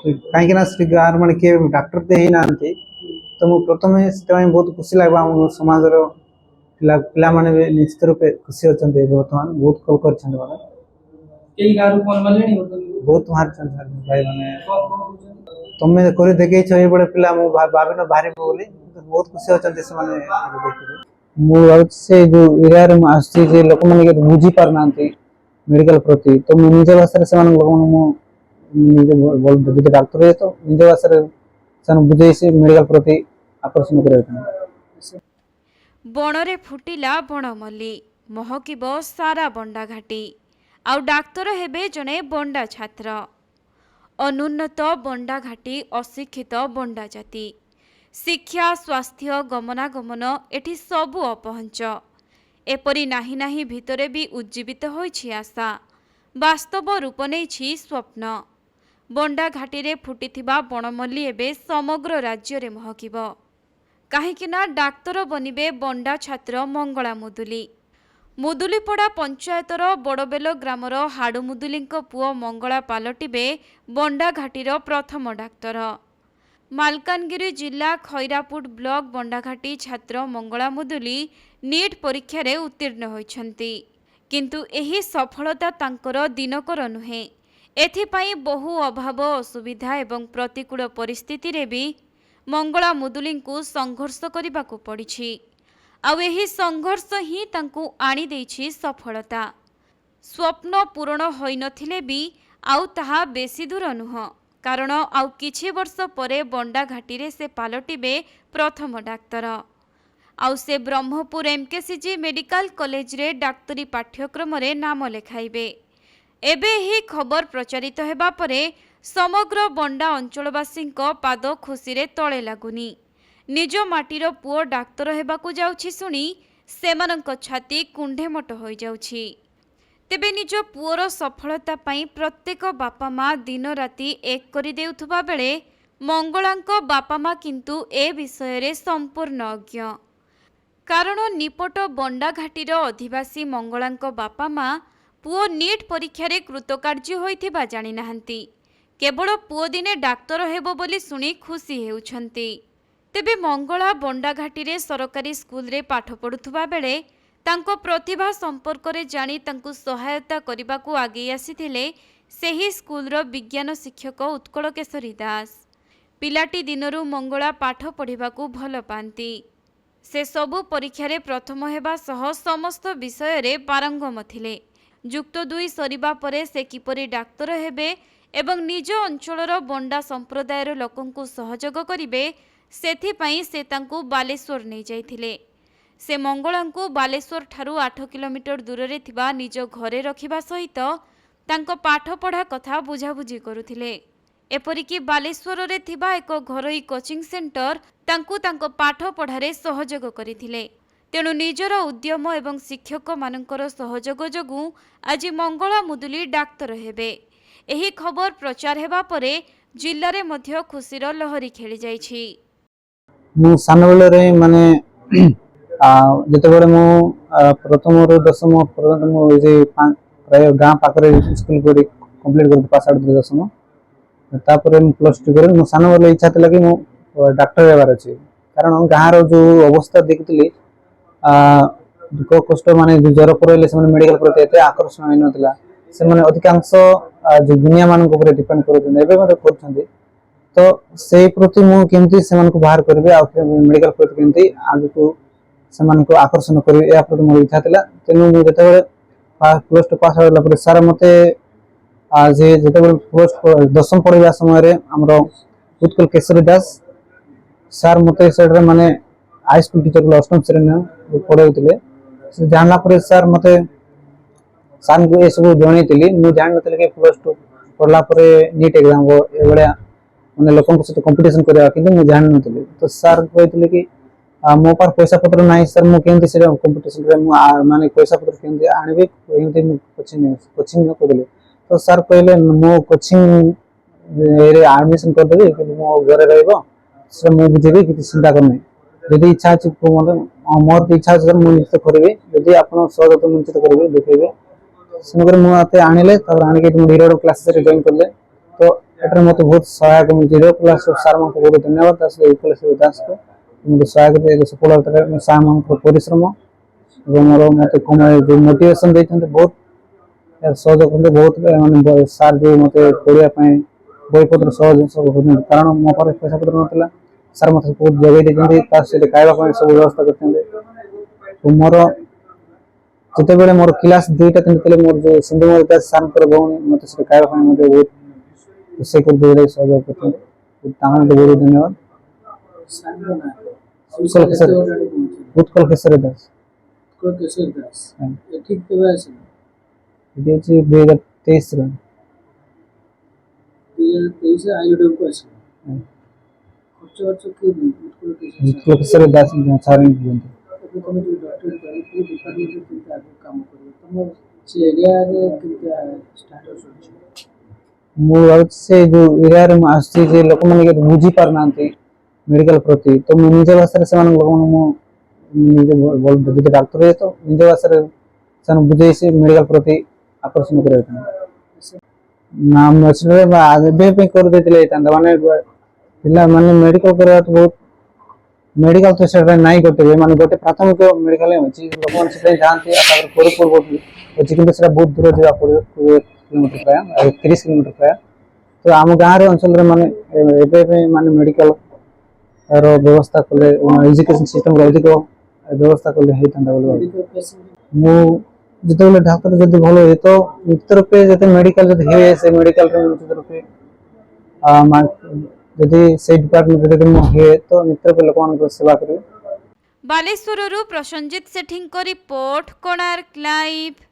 कहीं से गाँव मैंने किए डाक्टर तो ही ना तो मुझे प्रथम से बहुत खुशी लगे आम समाज पिला माने भी निश्चित रूपे खुशी अच्छा बर्तमान बहुत कल कर बहुत मार्च भाई मैंने तुम्हें कर देखे ये बड़े पिला भाविन बाहर बोली बहुत खुशी अच्छा से देखिए मुझे जो एरिया आसचे लोक मैंने बुझी पार ना मेडिकल प्रति तो मुझे निज भाषा से लोक निजे डाक्तर है तो निज भाषा बुझे से मेडिकल प्रति आकर्षण कर बणरे फुटिला बणमल्ली महकिब सारा बंडा घाटी आउ डाक्तर हेबे जने बंडा छात्र अनुन्नत बंडा घाटी अशिक्षित बंडा जाति शिक्षा स्वास्थ्य गमनागमन एठी सबु अपहंच एपरी नाही नाही भितरे भी उज्जीवित होइछि आशा वास्तव रूप नेछि स्वप्न बंडा घाटी रे फुटिथिबा बणमल्ली एबे समग्र राज्य रे महकिब काहीकिना डाक्तर बनिबे बंडा छात्र मंगला मुदुली मुदुलीपड़ा पंचायतर बड़बेल ग्रामर हाड़ू मुदुलींक पुओ मंगला पालटिबे बंडा घाटीर प्रथम डाक्तर मालकानगिरी जिला खैरापुट ब्लॉक बंडाघाटी छात्र मंगला मुदुली नीट परीक्षा रे उत्तीर्ण होइछंती किंतु एही सफलता तांकर दिनकर नुहे एथिपाई बहु अभाव असुविधा एवं प्रतिकूल परिस्थिति रे भी मंगला मुदुली को संघर्ष करने को पड़ी आउ एही संघर्ष ही तांकु आनी देछि सफलता स्वप्न पूरण होई नथिले भी आउ ताहा बेसी दूर नुह कारण आउ किछि वर्ष परे बंडा घाटी रे से पालटिबे प्रथम डाक्तर आउ से ब्रह्मपुर एमकेसीजी मेडिकल कॉलेज रे डाक्तरी पाठ्यक्रम रे नाम लेखाइबे एबे ही खबर प्रचारित हेबा परे समग्र बंडा अंचलवासी पाद खुशी रे तले लागुनी निज माटीर पुओ डाक्तर हेबाकू जाउछि सुनी सेमानंक छाती कुंढेमट होई जाउछि तेबे निज पुओर सफलता पाई प्रत्येक बापा माँ दिन राति एक करि देउथुबा बेले मंगलांक बापा माँ किंतु ए विषय रे संपूर्ण अज्ञ कारण निपट बंडा घाटीर अधिवासी मंगलांक बापा माँ पुओ नीट परीक्षा रे कृतकार्य होइथिबा जानि नाहंती केवल पुओ दिने डाक्तर हेबो बोली सुनी खुशी हेउछंती तेबे मंगला बंडा घाटी रे सरकारी स्कूल रे पाठ पढुथुबा बेले तांको प्रतिभा संपर्क रे जानी तांको सहायता करिबाकू आगे आसीथिले सेही स्कूल रो विज्ञान शिक्षक उत्कल केशरी दास पिलाटी दिनरू मंगला पाठ पढ़िबाकू भल पांती से सबु परीक्षा रे प्रथम हेबा सह समस्त विषय रे पारंगम थिले युक्त 2 सरिबा परे से किपरि डाक्तर हेबे एवं निज अंचलर बंडा संप्रदायर लोकंकु सहयोग करिवे सेथिपाई से तांकु बालेश्वर नहीं जाइथिले से मंगलांकु बालेश्वर ठारू 8 किलोमीटर दूर रे थिबा निज घरे रखिबा सहित तांको पाठ पढ़ा कथा बुझाबुझी करुथिले एपरिकी बालेश्वर रे थिबा एक घरोई कोचिंग सेंटर तांकु तांको पाठ पढ़ारे सहयोग करिथिले तेणु निजर उद्यम एवं शिक्षक मानकर सहयोग जोगु आज मंगला मुदुली डाक्तर हेबे एही खबर प्रचार हेबा परे जिल्ला रे मध्य खुशीर लहरी खेली जाइछि मु सानबेले रे माने जते बड़े मु प्रथम रो दशम पर्यंत मु जे प्राय गां पाखरे स्कूल पढ़ी कंप्लीट कर पास आउट दशम तापर मु प्लस 2 करे मु सानबेले इच्छा थला कि मु डॉक्टर हेबार अछि कारण गां रो जो अवस्था देखितली दुख कष्ट माने ज्वर पड़े से मेडिकल प्रति एते आकर्षण नै नथिला से माने अधिकांश जो दुनिया मान ऊपर डिपेंड करछन एबे मते करछन तो से प्रति मु केमती से मान को बाहर करबे आ मेडिकल प्रति केमती आगु को से मान को आकर्षण करबे या प्रति मोर इच्छा थिला तेनु मु जते बेले प्लस 2 पास होला पर सर मते आज जते बेले प्लस दशम पढ़िबा समय रे हमरो उत्कल केशरी दास सर मते सेडरे माने हाई स्कूल टीचर को अष्टम श्रेणी पढ़ाउथिले से जानला पर सर मते सान को ए सब जणैतिली मु जान नतले के प्लस 2 पढ़ला पर नीट एग्जाम को एबडा माने लोकन को सहित कंपटीशन करया किंतु मु जान नतले तो सर कहथिले कि मो पर पैसा पत्र नाही सर मु केंति से कंपटीशन रे मु माने पैसा पत्र केंति आनिबे केंति मु कोचिंग करले तो सर कहले मो कोचिंग रे एडमिशन कर देबे कि मो घरे रहबो से मु बुझेबे कि चिंता करने यदि इच्छा अछि मोर तो इच्छा सर मु निश्चित करबे यदि आपण सहयोग तो निश्चित करबे देखेबे सुनकर मु आते आनिले तब आनि के तुम हीरो क्लासेस रे जॉइन करले तो एटर मते बहुत सहायक मिलछि रे क्लास सार मन को बहुत धन्यवाद दास क्लास दास को मते सहायक दे सफलता रे सार मन को परिश्रम एवं मोर मते कमाय जो मोटिवेशन दैछन्ते बहुत सहयोग करते बहुत माने सार जो मते पढ़िया पई बही पत्र सहज सब होते कारण मो पर पैसा पत्र नथिला सार मते बहुत जगह दैछन्ते ता से खाइबा पई सब व्यवस्था करछन्ते तो मोर जते बेले मोर क्लास 2टा 3 तले मोर जो सिंधु मोर सार कर भौणी मते से खाइबा पई मते बहुत से को दे सहयोग करते ताहा बहुत धन्यवाद उत्कल केसरी दास ठीक केबे आछे ये 2023 रे 2023 आईडम को आछे खर्च के उत्कल केसरी दास सार दियंते तुम जो डॉक्टर को डिपार्टमेंट के आगे काम करो तुम से एरिया रे कितना स्टार्टअप होछ मु से जो एरिया रे आसी जे लोक मन के बुझी पार नांती मेडिकल प्रति तो मु निजे भाषा रे समान लोक मन मु निजे बोल जे डॉक्टर है तो निजे भाषा रे सन बुझे से मेडिकल प्रति आकर्षण करे नाम नचले बा आगे पे कर देतिले तांदा माने पिला माने मेडिकल करवा तो बहुत मेडिकल तो सेटा नाही करते माने गोटे प्राथमिक मेडिकल है अछि लोकन से जानते आ तापर कोरपुर बोली अछि किंतु सेटा बहुत दूर जेबा पड़े किलोमीटर प्राय 30 किलोमीटर प्राय तो आम गाँव रे अंचल रे माने एबे माने मेडिकल रो व्यवस्था कले एजुकेशन सिस्टम रो अधिक व्यवस्था कले हे तंदा बोले मु जते बोले डॉक्टर जते भलो हे तो उत्तर पे जते मेडिकल जते हे से मेडिकल रे उत्तर पे जदि से डिपार्टमेंट जते मु हे तो उत्तर पे लोकन को सेवा करे बालेश्वरରୁ ପ୍ରସଞ୍ଜିତ ସେଠୀଙ୍କ ରିପୋର୍ଟ କୋଣାର୍କ ଲାଇଭ୍।